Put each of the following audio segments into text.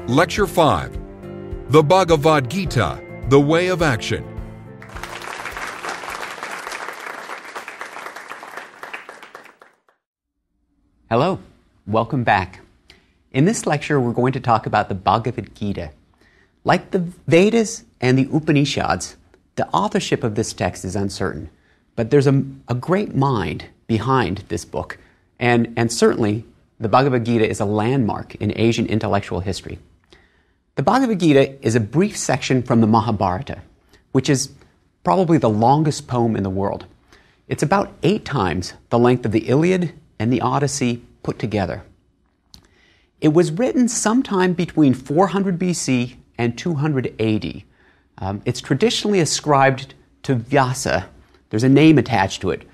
Lecture 5. The Bhagavad Gita, The Way of Action. Hello, welcome back. In this lecture, we're going to talk about the Bhagavad Gita. Like the Vedas and the Upanishads, the authorship of this text is uncertain, but there's a great mind behind this book, and certainly the Bhagavad Gita is a landmark in Asian intellectual history. The Bhagavad Gita is a brief section from the Mahabharata, which is probably the longest poem in the world. It's about 8 times the length of the Iliad and the Odyssey put together. It was written sometime between 400 BC and 200 AD. It's traditionally ascribed to Vyasa. There's a name attached to it,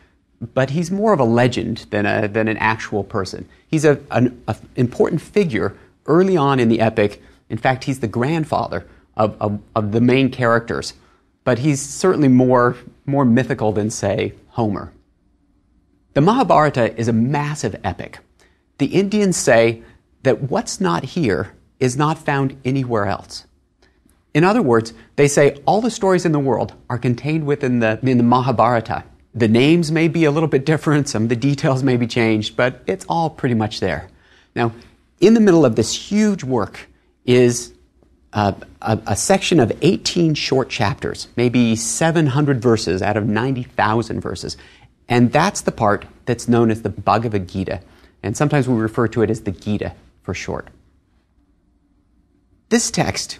but he's more of a legend than an actual person. He's an important figure early on in the epic. In fact, he's the grandfather of the main characters, but he's certainly more mythical than, say, Homer. The Mahabharata is a massive epic. The Indians say that what's not here is not found anywhere else. In other words, they say all the stories in the world are contained within the Mahabharata. The names may be a little bit different, some of the details may be changed, but it's all pretty much there. Now, in the middle of this huge work is a section of 18 short chapters, maybe 700 verses out of 90,000 verses. And that's the part that's known as the Bhagavad Gita. And sometimes we refer to it as the Gita for short. This text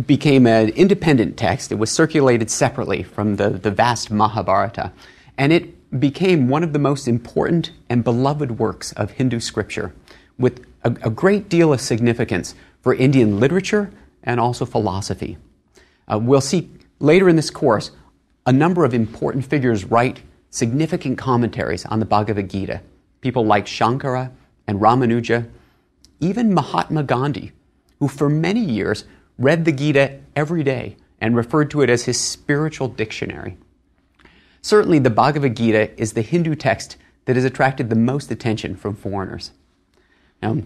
became an independent text. It was circulated separately from the vast Mahabharata. And it became one of the most important and beloved works of Hindu scripture, with a great deal of significance for Indian literature and also philosophy. We'll see later in this course a number of important figures write significant commentaries on the Bhagavad Gita. People like Shankara and Ramanuja, even Mahatma Gandhi, who for many years read the Gita every day and referred to it as his spiritual dictionary. Certainly, the Bhagavad Gita is the Hindu text that has attracted the most attention from foreigners. Now,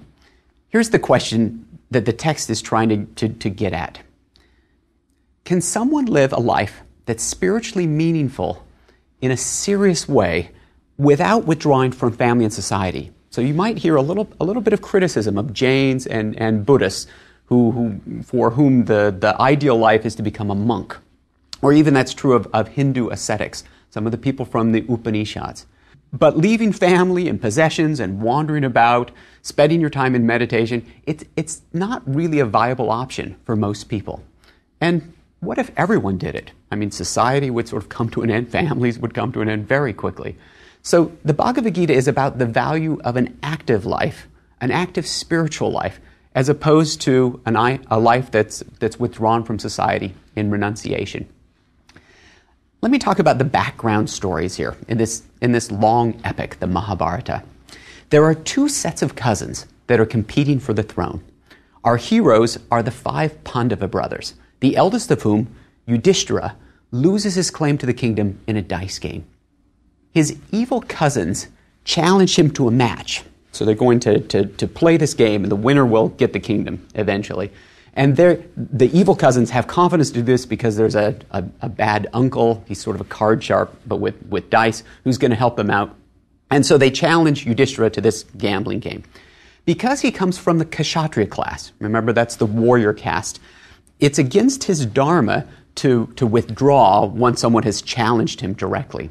here's the question that the text is trying to get at. Can someone live a life that's spiritually meaningful in a serious way without withdrawing from family and society? So you might hear a little bit of criticism of Jains and Buddhists for whom the ideal life is to become a monk. Or even that's true of Hindu ascetics, some of the people from the Upanishads. But leaving family and possessions and wandering about, spending your time in meditation, it's not really a viable option for most people. And what if everyone did it? I mean, society would sort of come to an end, families would come to an end very quickly. So the Bhagavad Gita is about the value of an active life, an active spiritual life, as opposed to a life that's withdrawn from society in renunciation. Let me talk about the background stories here in this long epic, the Mahabharata. There are 2 sets of cousins that are competing for the throne. Our heroes are the 5 Pandava brothers, the eldest of whom, Yudhishthira, loses his claim to the kingdom in a dice game. His evil cousins challenge him to a match. So they're going to play this game, and the winner will get the kingdom eventually. And the evil cousins have confidence to do this because there's a bad uncle, he's sort of a card sharp, but with dice, who's going to help them out. And so they challenge Yudhishthira to this gambling game. Because he comes from the Kshatriya class, remember that's the warrior caste, it's against his dharma to withdraw once someone has challenged him directly.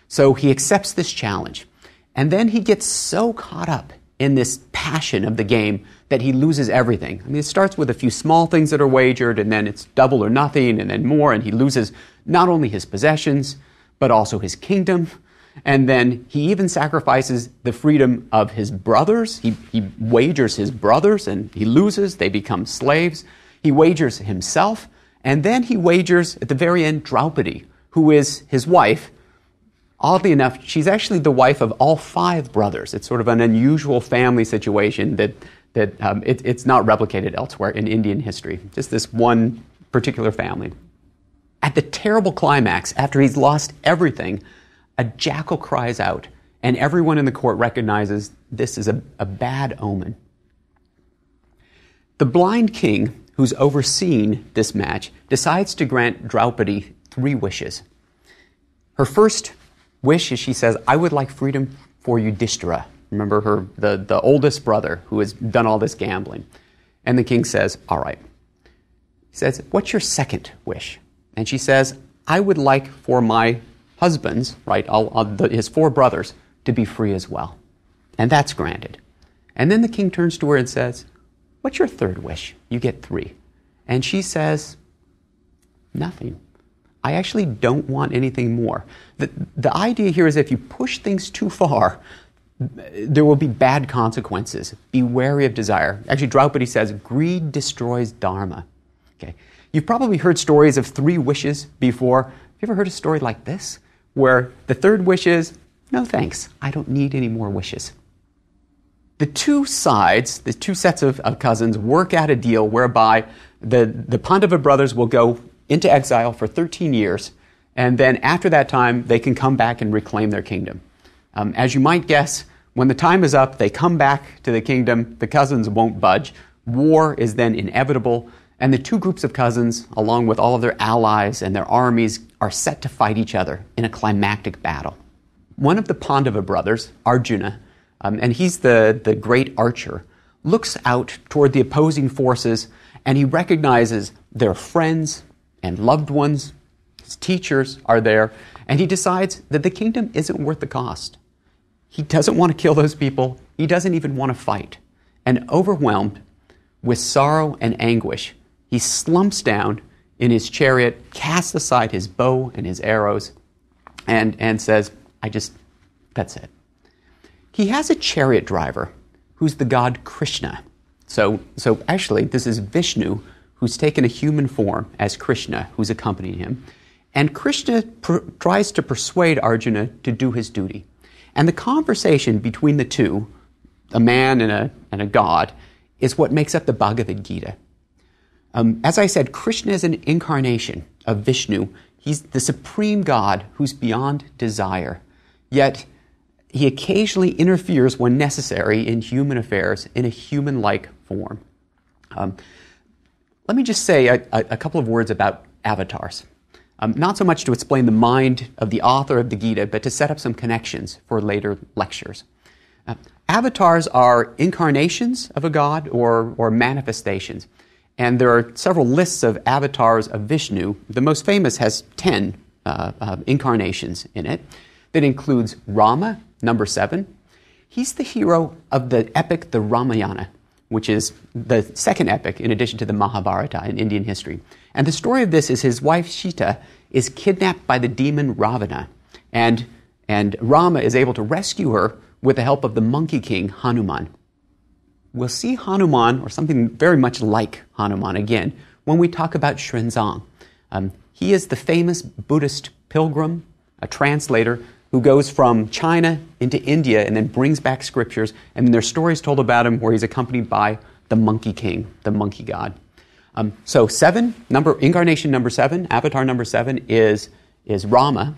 So he accepts this challenge. And then he gets so caught up in this passion of the game that he loses everything. I mean, it starts with a few small things that are wagered, and then it's double or nothing, and then more, and he loses not only his possessions, but also his kingdom. And then he even sacrifices the freedom of his brothers. He wagers his brothers, and he loses. They become slaves. He wagers himself, and then he wagers, at the very end, Draupadi, who is his wife. Oddly enough, she's actually the wife of all 5 brothers. It's sort of an unusual family situation that it's not replicated elsewhere in Indian history. Just this one particular family. At the terrible climax, after he's lost everything, a jackal cries out, and everyone in the court recognizes this is a bad omen. The blind king, who's overseeing this match, decides to grant Draupadi 3 wishes. Her first wish is, she says, I would like freedom for Yudhishthira. Remember the oldest brother who has done all this gambling. And the king says, all right. He says, what's your second wish? And she says, I would like for my husbands, right, his 4 brothers, to be free as well. And that's granted. And then the king turns to her and says, what's your third wish? You get 3. And she says, nothing. I actually don't want anything more. The idea here is if you push things too far, there will be bad consequences. Be wary of desire. Actually, Draupadi says, greed destroys dharma. Okay. You've probably heard stories of 3 wishes before. Have you ever heard a story like this, where the third wish is, no thanks, I don't need any more wishes? The 2 sides, the 2 sets of cousins, work out a deal whereby the Pandava brothers will go into exile for 13 years, and then after that time, they can come back and reclaim their kingdom. As you might guess, when the time is up, they come back to the kingdom, the cousins won't budge, war is then inevitable, and the 2 groups of cousins, along with all of their allies and their armies, are set to fight each other in a climactic battle. One of the Pandava brothers, Arjuna, and he's the great archer, looks out toward the opposing forces, and he recognizes their friends and loved ones, his teachers are there, and he decides that the kingdom isn't worth the cost. He doesn't want to kill those people. He doesn't even want to fight. And overwhelmed with sorrow and anguish, he slumps down in his chariot, casts aside his bow and his arrows, and says, that's it. He has a chariot driver who's the god Krishna. So actually, this is Vishnu who's taken a human form as Krishna, who's accompanying him. And Krishna tries to persuade Arjuna to do his duty. And the conversation between the 2, a man and a god, is what makes up the Bhagavad Gita. As I said, Krishna is an incarnation of Vishnu. He's the supreme God who's beyond desire. Yet, he occasionally interferes when necessary in human affairs in a human-like form. Let me just say a couple of words about avatars. Not so much to explain the mind of the author of the Gita, but to set up some connections for later lectures. Avatars are incarnations of a god or manifestations. And there are several lists of avatars of Vishnu. The most famous has 10 incarnations in it. That includes Rama, number 7. He's the hero of the epic, the Ramayana, which is the second epic in addition to the Mahabharata in Indian history. And the story of this is his wife Sita is kidnapped by the demon Ravana. And Rama is able to rescue her with the help of the monkey king Hanuman. We'll see Hanuman, or something very much like Hanuman again, when we talk about Xuanzang. He is the famous Buddhist pilgrim, a translator, who goes from China into India and then brings back scriptures, and then there's stories told about him where he's accompanied by the monkey king, the monkey god. So 7, incarnation number 7, avatar number 7 is Rama.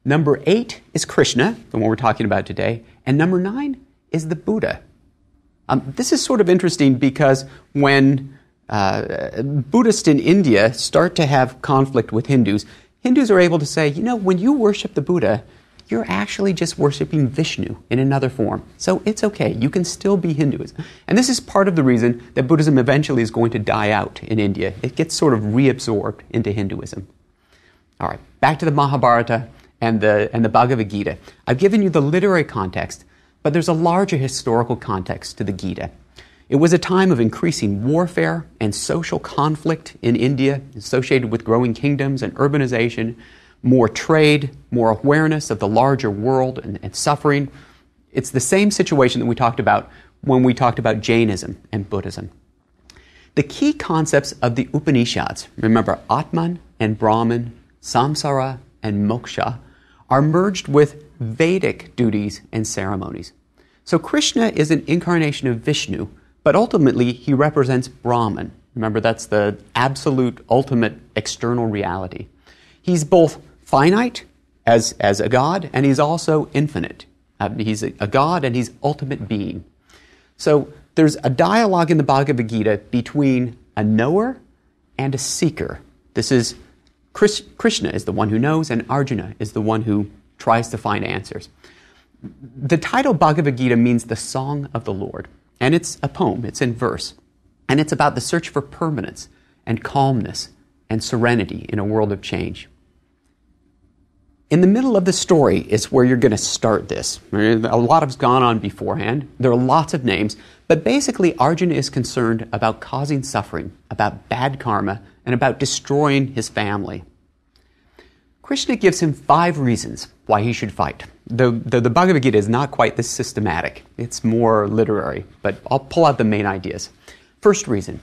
Number 8 is Krishna, the one we're talking about today, and number 9 is the Buddha. This is sort of interesting because when Buddhists in India start to have conflict with Hindus are able to say, when you worship the Buddha, you're actually just worshiping Vishnu in another form. So it's okay. You can still be Hinduism. And this is part of the reason that Buddhism eventually is going to die out in India. It gets sort of reabsorbed into Hinduism. All right, back to the Mahabharata and the Bhagavad Gita. I've given you the literary context, but there's a larger historical context to the Gita. It was a time of increasing warfare and social conflict in India associated with growing kingdoms and urbanization, more trade, more awareness of the larger world and suffering. It's the same situation that we talked about when we talked about Jainism and Buddhism. The key concepts of the Upanishads, remember Atman and Brahman, Samsara and Moksha, are merged with Vedic duties and ceremonies. So Krishna is an incarnation of Vishnu, but ultimately he represents Brahman. Remember, that's the absolute, ultimate external reality. He's both finite as a god, and he's also infinite. He's a god and he's ultimate being. So there's a dialogue in the Bhagavad Gita between a knower and a seeker. This is Krishna is the one who knows, and Arjuna is the one who tries to find answers. The title Bhagavad Gita means the song of the Lord, and it's a poem, it's in verse, and it's about the search for permanence and calmness and serenity in a world of change. In the middle of the story is where you're going to start this. A lot has gone on beforehand. There are lots of names, but basically Arjuna is concerned about causing suffering, about bad karma, and about destroying his family. Krishna gives him 5 reasons why he should fight. The Bhagavad Gita is not quite this systematic. It's more literary, but I'll pull out the main ideas. First reason,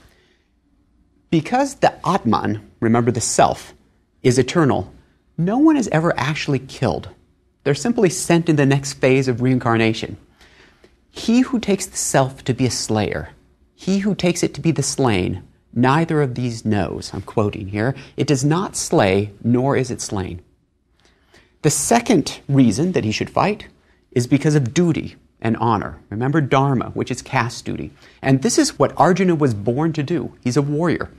because the Atman, remember the self, is eternal, no one is ever actually killed. They're simply sent in the next phase of reincarnation. He who takes the self to be a slayer, he who takes it to be the slain, neither of these knows. I'm quoting here. It does not slay, nor is it slain. The second reason that he should fight is because of duty and honor. Remember dharma, which is caste duty. And this is what Arjuna was born to do. He's a warrior.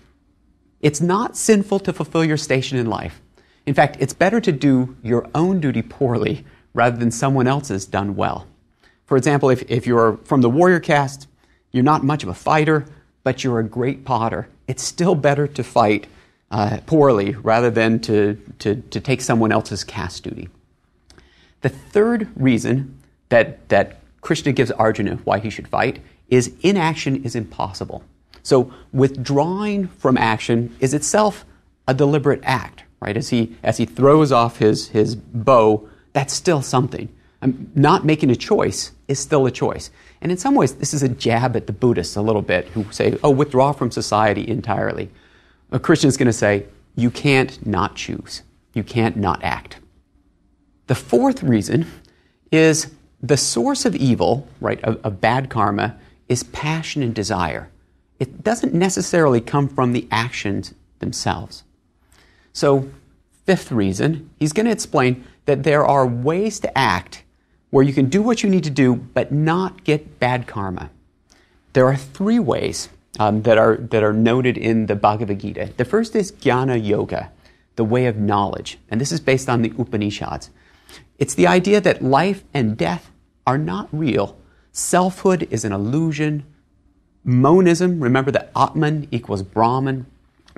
It's not sinful to fulfill your station in life. In fact, it's better to do your own duty poorly rather than someone else's done well. For example, if you're from the warrior caste, you're not much of a fighter, but you're a great potter. It's still better to fight poorly rather than to take someone else's caste duty. The third reason that Krishna gives Arjuna why he should fight is inaction is impossible. So withdrawing from action is itself a deliberate act. Right? As he throws off his bow, that's still something. Not making a choice is still a choice. And in some ways, this is a jab at the Buddhists a little bit, who say, withdraw from society entirely. A Christian is going to say, you can't not choose. You can't not act. The fourth reason is the source of evil, right, of bad karma, is passion and desire. It doesn't necessarily come from the actions themselves. So, fifth reason, he's going to explain that there are ways to act where you can do what you need to do but not get bad karma. There are 3 ways that are noted in the Bhagavad Gita. The first is Jnana Yoga, the way of knowledge, and this is based on the Upanishads. It's the idea that life and death are not real. Selfhood is an illusion. Monism, remember that Atman equals Brahman.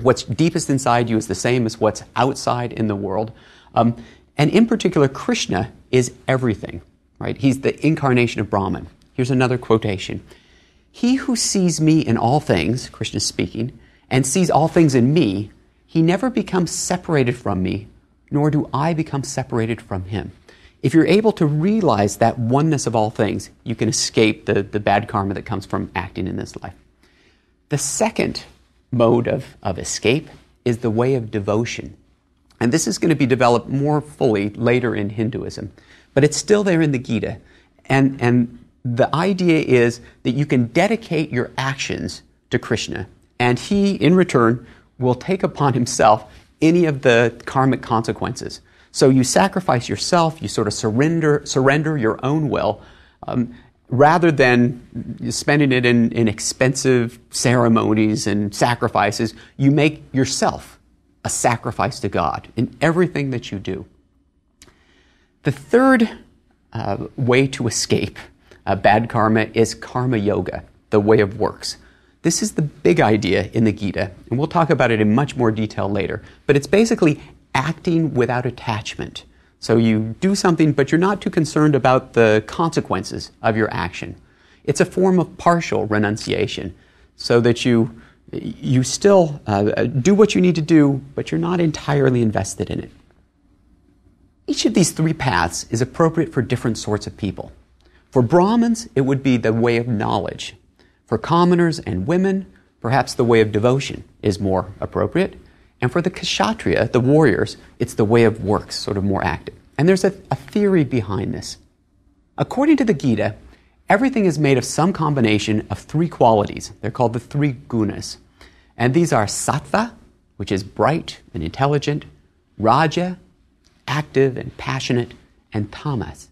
What's deepest inside you is the same as what's outside in the world. And in particular, Krishna is everything, right? He's the incarnation of Brahman. Here's another quotation. He who sees me in all things, Krishna speaking, and sees all things in me, he never becomes separated from me, nor do I become separated from him. If you're able to realize that oneness of all things, you can escape the bad karma that comes from acting in this life. The second mode of escape is the way of devotion. And this is going to be developed more fully later in Hinduism. But it's still there in the Gita. And the idea is that you can dedicate your actions to Krishna, and he, in return, will take upon himself any of the karmic consequences. So you sacrifice yourself, you sort of surrender your own will, rather than spending it in expensive ceremonies and sacrifices. You make yourself a sacrifice to God in everything that you do. The third way to escape bad karma is karma yoga, the way of works. This is the big idea in the Gita, and we'll talk about it in much more detail later. But it's basically acting without attachment. So you do something, but you're not too concerned about the consequences of your action. It's a form of partial renunciation, so that you still do what you need to do, but you're not entirely invested in it. Each of these 3 paths is appropriate for different sorts of people. For Brahmins, it would be the way of knowledge. For commoners and women, perhaps the way of devotion is more appropriate. And for the kshatriya, the warriors, it's the way of works, sort of more active. And there's a theory behind this. According to the Gita, everything is made of some combination of 3 qualities. They're called the 3 gunas. And these are sattva, which is bright and intelligent, raja, active and passionate, and tamas,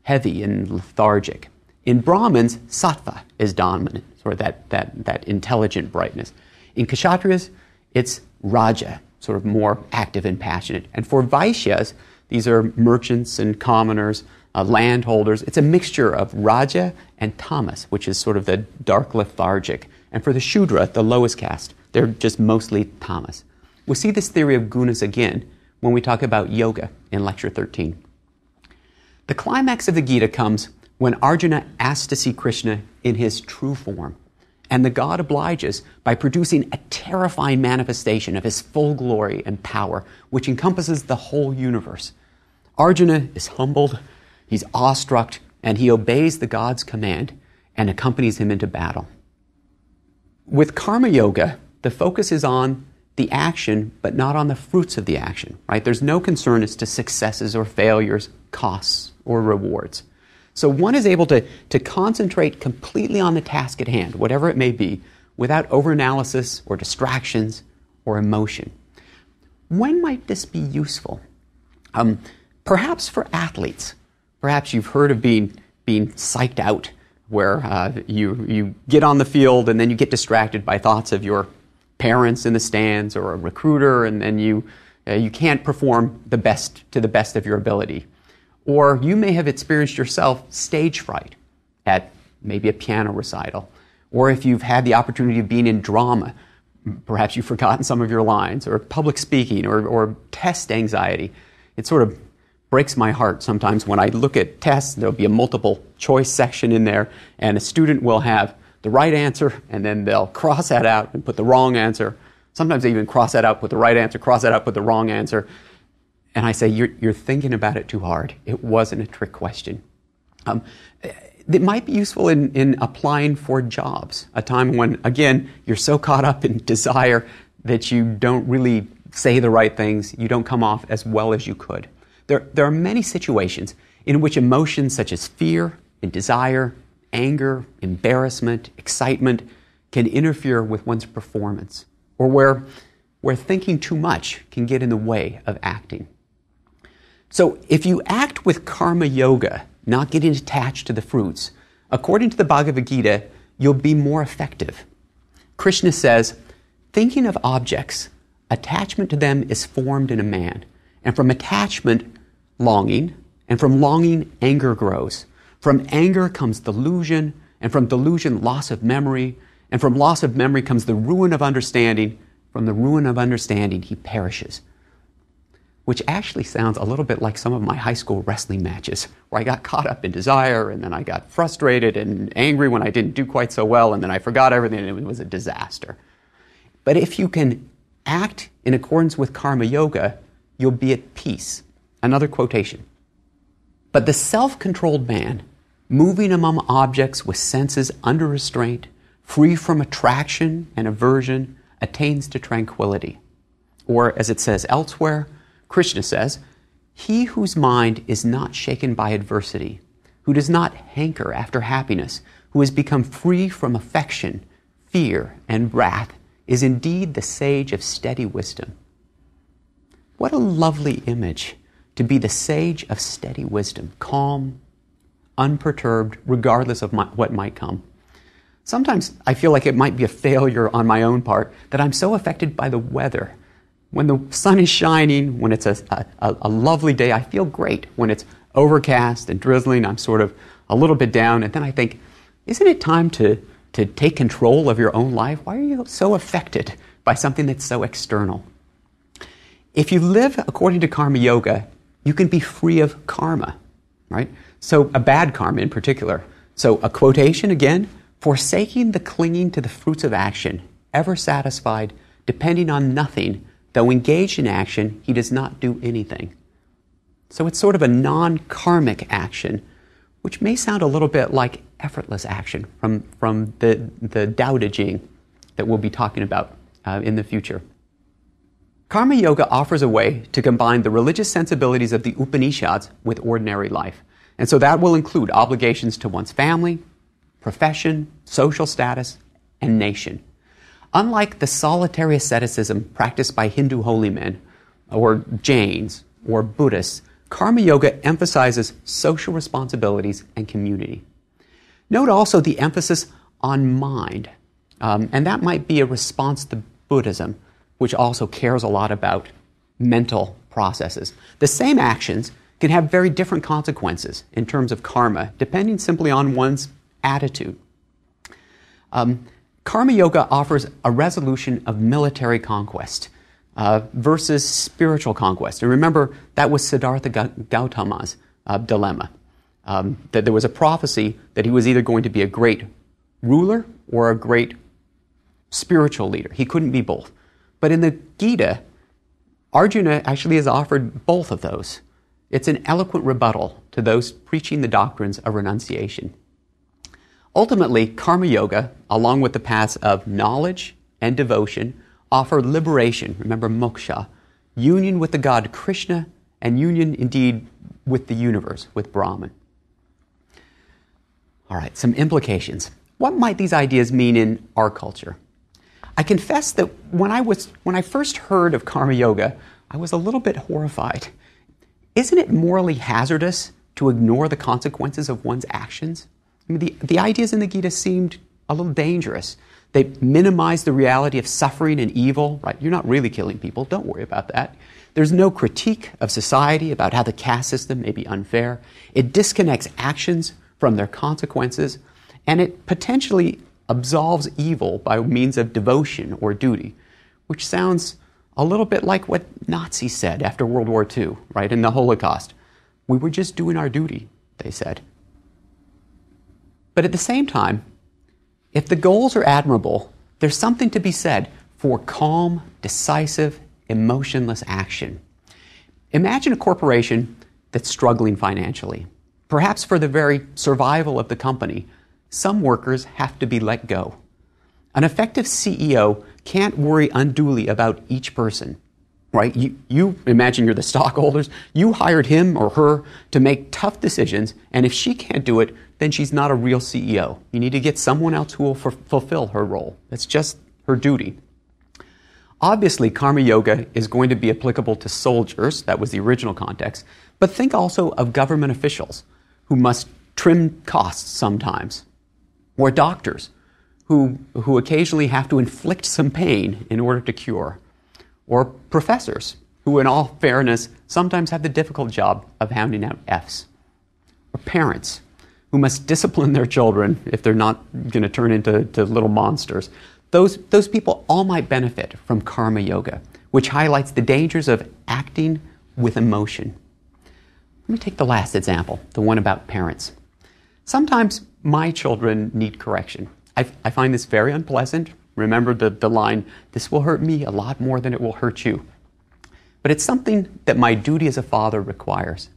heavy and lethargic. In Brahmins, sattva is dominant. sort of that intelligent brightness. In Kshatriyas, it's Raja, sort of more active and passionate. And for Vaishyas, these are merchants and commoners, landholders. It's a mixture of Raja and Tamas, which is sort of the dark lethargic. And for the Shudra, the lowest caste, they're just mostly Tamas. We'll see this theory of gunas again when we talk about yoga in Lecture 13. The climax of the Gita comes when Arjuna asks to see Krishna in his true form. And the god obliges by producing a terrifying manifestation of his full glory and power, which encompasses the whole universe. Arjuna is humbled, he's awestruck, and he obeys the god's command and accompanies him into battle. With karma yoga, the focus is on the action, but not on the fruits of the action, right? There's no concern as to successes or failures, costs or rewards. So one is able to concentrate completely on the task at hand, whatever it may be, without overanalysis or distractions or emotion. When might this be useful? Perhaps for athletes. Perhaps you've heard of being psyched out, where you get on the field and then you get distracted by thoughts of your parents in the stands or a recruiter, and then you can't perform to the best of your ability. Or you may have experienced yourself stage fright at maybe a piano recital. Or if you've had the opportunity of being in drama, perhaps you've forgotten some of your lines, or public speaking, or test anxiety. It sort of breaks my heart sometimes when I look at tests. There'll be a multiple choice section in there, and a student will have the right answer, and then they'll cross that out and put the wrong answer. Sometimes they even cross that out, put the right answer, cross that out, put the wrong answer. And I say, you're thinking about it too hard. It wasn't a trick question. It might be useful in applying for jobs, a time when, again, you're so caught up in desire that you don't really say the right things, you don't come off as well as you could. There are many situations in which emotions such as fear and desire, anger, embarrassment, excitement can interfere with one's performance, or where thinking too much can get in the way of acting. So if you act with karma yoga, not getting attached to the fruits, according to the Bhagavad Gita, you'll be more effective. Krishna says, thinking of objects, attachment to them is formed in a man. And from attachment, longing. And from longing, anger grows. From anger comes delusion. And from delusion, loss of memory. And from loss of memory comes the ruin of understanding. From the ruin of understanding, he perishes. Which actually sounds a little bit like some of my high school wrestling matches, where I got caught up in desire, and then I got frustrated and angry when I didn't do quite so well, and then I forgot everything, and it was a disaster. But if you can act in accordance with karma yoga, you'll be at peace. Another quotation. But the self-controlled man, moving among objects with senses under restraint, free from attraction and aversion, attains to tranquility. Or, as it says elsewhere, Krishna says, he whose mind is not shaken by adversity, who does not hanker after happiness, who has become free from affection, fear, and wrath, is indeed the sage of steady wisdom. What a lovely image to be the sage of steady wisdom, calm, unperturbed, regardless of what might come. Sometimes I feel like it might be a failure on my own part that I'm so affected by the weather. When the sun is shining, when it's a lovely day, I feel great. When it's overcast and drizzling, I'm sort of a little bit down. And then I think, isn't it time to take control of your own life? Why are you so affected by something that's so external? If you live according to karma yoga, you can be free of karma, right? So a bad karma in particular. So a quotation again, forsaking the clinging to the fruits of action, ever satisfied, depending on nothing, though engaged in action, he does not do anything. So it's sort of a non-karmic action, which may sound a little bit like effortless action from the Tao Te Ching that we'll be talking about in the future. Karma yoga offers a way to combine the religious sensibilities of the Upanishads with ordinary life. And so that will include obligations to one's family, profession, social status, and nation. Unlike the solitary asceticism practiced by Hindu holy men, or Jains, or Buddhists, karma yoga emphasizes social responsibilities and community. Note also the emphasis on mind. And that might be a response to Buddhism, which also cares a lot about mental processes. The same actions can have very different consequences in terms of karma, depending simply on one's attitude. Karma Yoga offers a resolution of military conquest versus spiritual conquest. And remember, that was Siddhartha Gautama's dilemma. That there was a prophecy that he was either going to be a great ruler or a great spiritual leader. He couldn't be both. But in the Gita, Arjuna actually is offered both of those. It's an eloquent rebuttal to those preaching the doctrines of renunciation. Ultimately, Karma Yoga, along with the paths of knowledge and devotion, offer liberation, remember moksha, union with the god Krishna, and union indeed with the universe, with Brahman. All right, some implications. What might these ideas mean in our culture? I confess that when I first heard of Karma Yoga, I was a little bit horrified. Isn't it morally hazardous to ignore the consequences of one's actions? I mean, the ideas in the Gita seemed a little dangerous. They minimize the reality of suffering and evil, right? You're not really killing people. Don't worry about that. There's no critique of society about how the caste system may be unfair. It disconnects actions from their consequences, and it potentially absolves evil by means of devotion or duty, which sounds a little bit like what Nazis said after World War II, right, in the Holocaust. We were just doing our duty, they said. But at the same time, if the goals are admirable, there's something to be said for calm, decisive, emotionless action. Imagine a corporation that's struggling financially. Perhaps for the very survival of the company, some workers have to be let go. An effective CEO can't worry unduly about each person, right? You imagine you're the stockholders. You hired him or her to make tough decisions, and if she can't do it, then she's not a real CEO. You need to get someone else who will fulfill her role. That's just her duty. Obviously, Karma Yoga is going to be applicable to soldiers. That was the original context. But think also of government officials who must trim costs sometimes, or doctors who occasionally have to inflict some pain in order to cure, or professors who, in all fairness, sometimes have the difficult job of handing out Fs, or parents who must discipline their children if they're not going to turn into little monsters. Those people all might benefit from Karma Yoga, which highlights the dangers of acting with emotion. Let me take the last example, the one about parents. Sometimes my children need correction. I find this very unpleasant. Remember the line, "This will hurt me a lot more than it will hurt you." But it's something that my duty as a father requires.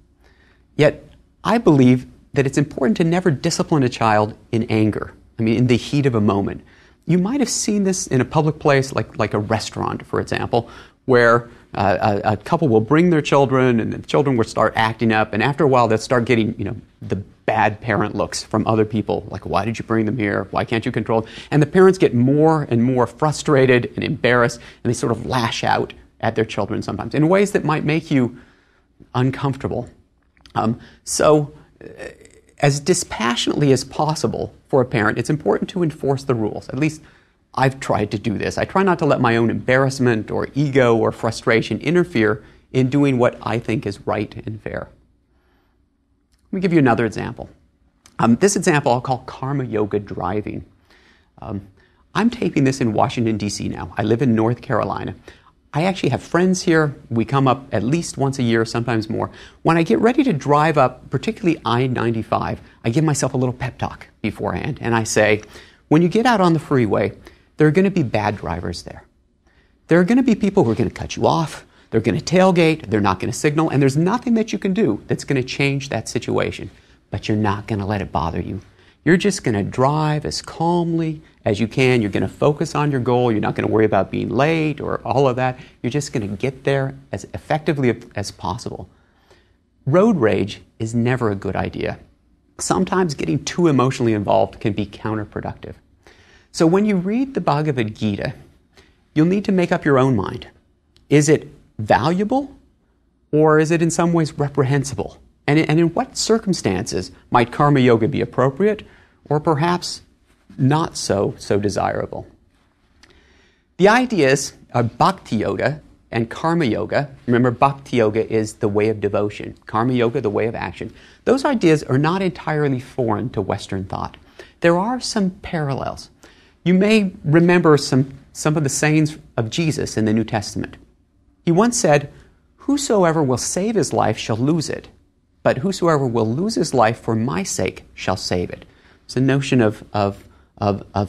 Yet, I believe that it's important to never discipline a child in anger. I mean, in the heat of a moment. You might have seen this in a public place, like a restaurant, for example, where a couple will bring their children, and the children will start acting up, and after a while they'll start getting, the bad parent looks from other people, like, "Why did you bring them here? Why can't you control them?" And the parents get more and more frustrated and embarrassed, and they sort of lash out at their children sometimes in ways that might make you uncomfortable. As dispassionately as possible for a parent, it's important to enforce the rules. At least I've tried to do this. I try not to let my own embarrassment or ego or frustration interfere in doing what I think is right and fair. Let me give you another example. This example I'll call Karma Yoga driving. I'm taping this in Washington, D.C. now. I live in North Carolina. I actually have friends here. We come up at least once a year, sometimes more. When I get ready to drive up, particularly I-95, I give myself a little pep talk beforehand, and I say, when you get out on the freeway, there are going to be bad drivers there. There are going to be people who are going to cut you off, they're going to tailgate, they're not going to signal, and there's nothing that you can do that's going to change that situation. But you're not going to let it bother you. You're just going to drive as calmly as you can. You're going to focus on your goal. You're not going to worry about being late or all of that. You're just going to get there as effectively as possible. Road rage is never a good idea. Sometimes getting too emotionally involved can be counterproductive. So when you read the Bhagavad Gita, you'll need to make up your own mind. Is it valuable, or is it in some ways reprehensible? And in what circumstances might Karma Yoga be appropriate, or perhaps not so desirable. The ideas of Bhakti Yoga and Karma Yoga, remember Bhakti Yoga is the way of devotion, Karma Yoga the way of action, those ideas are not entirely foreign to Western thought. There are some parallels. You may remember some of the sayings of Jesus in the New Testament. He once said, "Whosoever will save his life shall lose it, but whosoever will lose his life for my sake shall save it." It's a notion of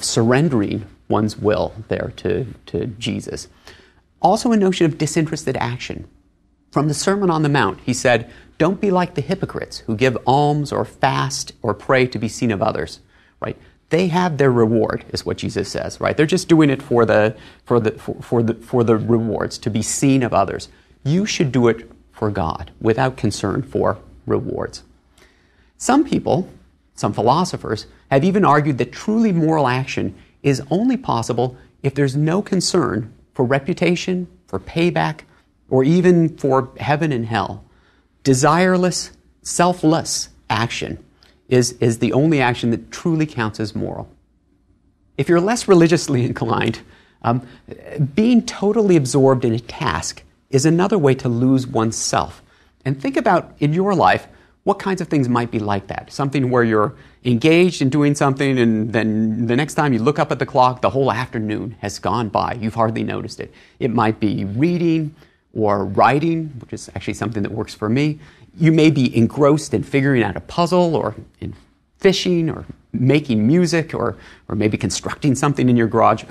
surrendering one's will there to Jesus. Also a notion of disinterested action. From the Sermon on the Mount, he said, "Don't be like the hypocrites who give alms or fast or pray to be seen of others." Right? They have their reward, is what Jesus says. Right? They're just doing it for the rewards, to be seen of others. You should do it for God, without concern for rewards. Some people, some philosophers, have even argued that truly moral action is only possible if there's no concern for reputation, for payback, or even for heaven and hell. Desireless, selfless action is the only action that truly counts as moral. If you're less religiously inclined, being totally absorbed in a task is another way to lose oneself. And think about, in your life, what kinds of things might be like that? Something where you're engaged in doing something and then the next time you look up at the clock, the whole afternoon has gone by. You've hardly noticed it. It might be reading or writing, which is actually something that works for me. You may be engrossed in figuring out a puzzle or in fishing or making music or maybe constructing something in your garage.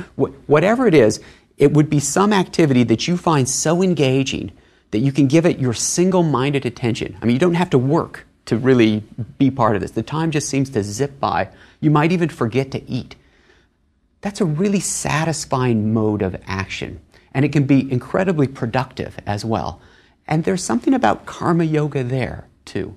Whatever it is, it would be some activity that you find so engaging that you can give it your single-minded attention. I mean, you don't have to work to really be part of this. The time just seems to zip by. You might even forget to eat. That's a really satisfying mode of action, and it can be incredibly productive as well. And there's something about karma yoga there, too.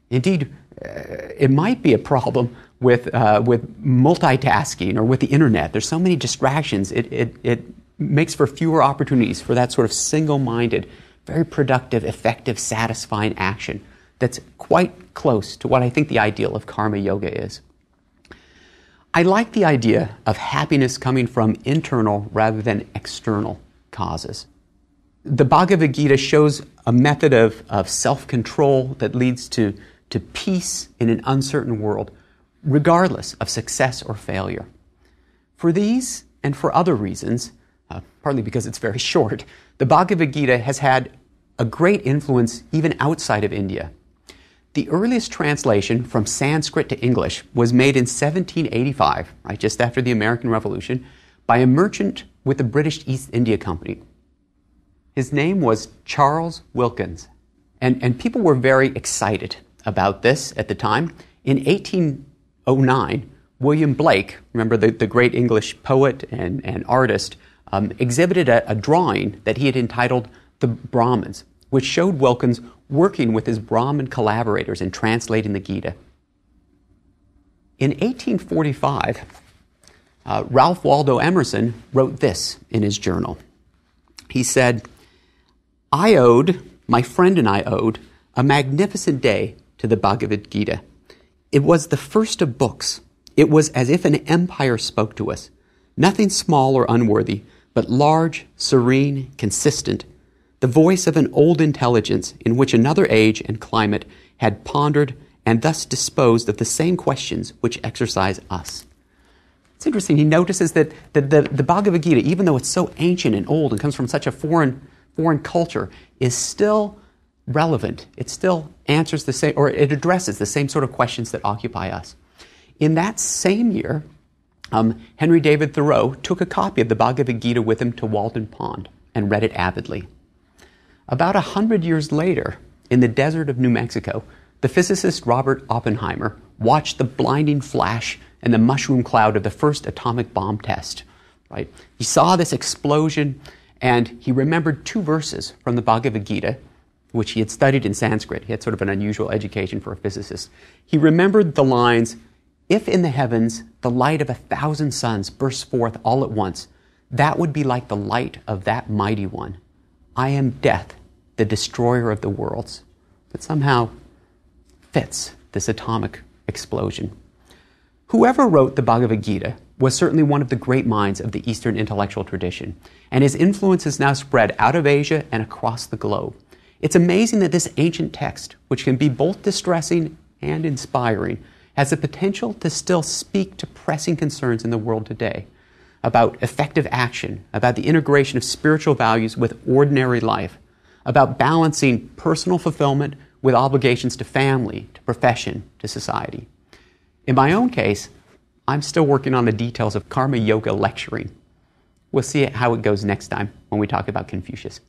Indeed, it might be a problem with multitasking or with the internet. There's so many distractions. It makes for fewer opportunities for that sort of single-minded, very productive, effective, satisfying action that's quite close to what I think the ideal of karma yoga is. I like the idea of happiness coming from internal rather than external causes. The Bhagavad Gita shows a method of self-control that leads to peace in an uncertain world, regardless of success or failure. For these and for other reasons, partly because it's very short, the Bhagavad Gita has had a great influence even outside of India. The earliest translation from Sanskrit to English was made in 1785, right, just after the American Revolution, by a merchant with the British East India Company. His name was Charles Wilkins, and people were very excited about this at the time. In 1809, William Blake, remember the great English poet and artist, exhibited a drawing that he had entitled The Brahmins, which showed Wilkins working with his Brahmin collaborators in translating the Gita. In 1845, Ralph Waldo Emerson wrote this in his journal. He said, my friend and I owed, a magnificent day to the Bhagavad Gita. It was the first of books. It was as if an empire spoke to us, nothing small or unworthy, but large, serene, consistent, the voice of an old intelligence in which another age and climate had pondered and thus disposed of the same questions which exercise us. It's interesting, he notices that the Bhagavad Gita, even though it's so ancient and old and comes from such a foreign culture, is still relevant. It still answers the same, or it addresses the same sort of questions that occupy us. In that same year, Henry David Thoreau took a copy of the Bhagavad Gita with him to Walden Pond and read it avidly. About 100 years later, in the desert of New Mexico, the physicist Robert Oppenheimer watched the blinding flash and the mushroom cloud of the first atomic bomb test. Right? He saw this explosion, and he remembered two verses from the Bhagavad Gita, which he had studied in Sanskrit. He had sort of an unusual education for a physicist. He remembered the lines, "If in the heavens the light of 1,000 suns bursts forth all at once, that would be like the light of that mighty one. I am death, the destroyer of the worlds." That somehow fits this atomic explosion. Whoever wrote the Bhagavad Gita was certainly one of the great minds of the Eastern intellectual tradition, and his influence has now spread out of Asia and across the globe. It's amazing that this ancient text, which can be both distressing and inspiring, has the potential to still speak to pressing concerns in the world today about effective action, about the integration of spiritual values with ordinary life, about balancing personal fulfillment with obligations to family, to profession, to society. In my own case, I'm still working on the details of karma yoga lecturing. We'll see how it goes next time when we talk about Confucius.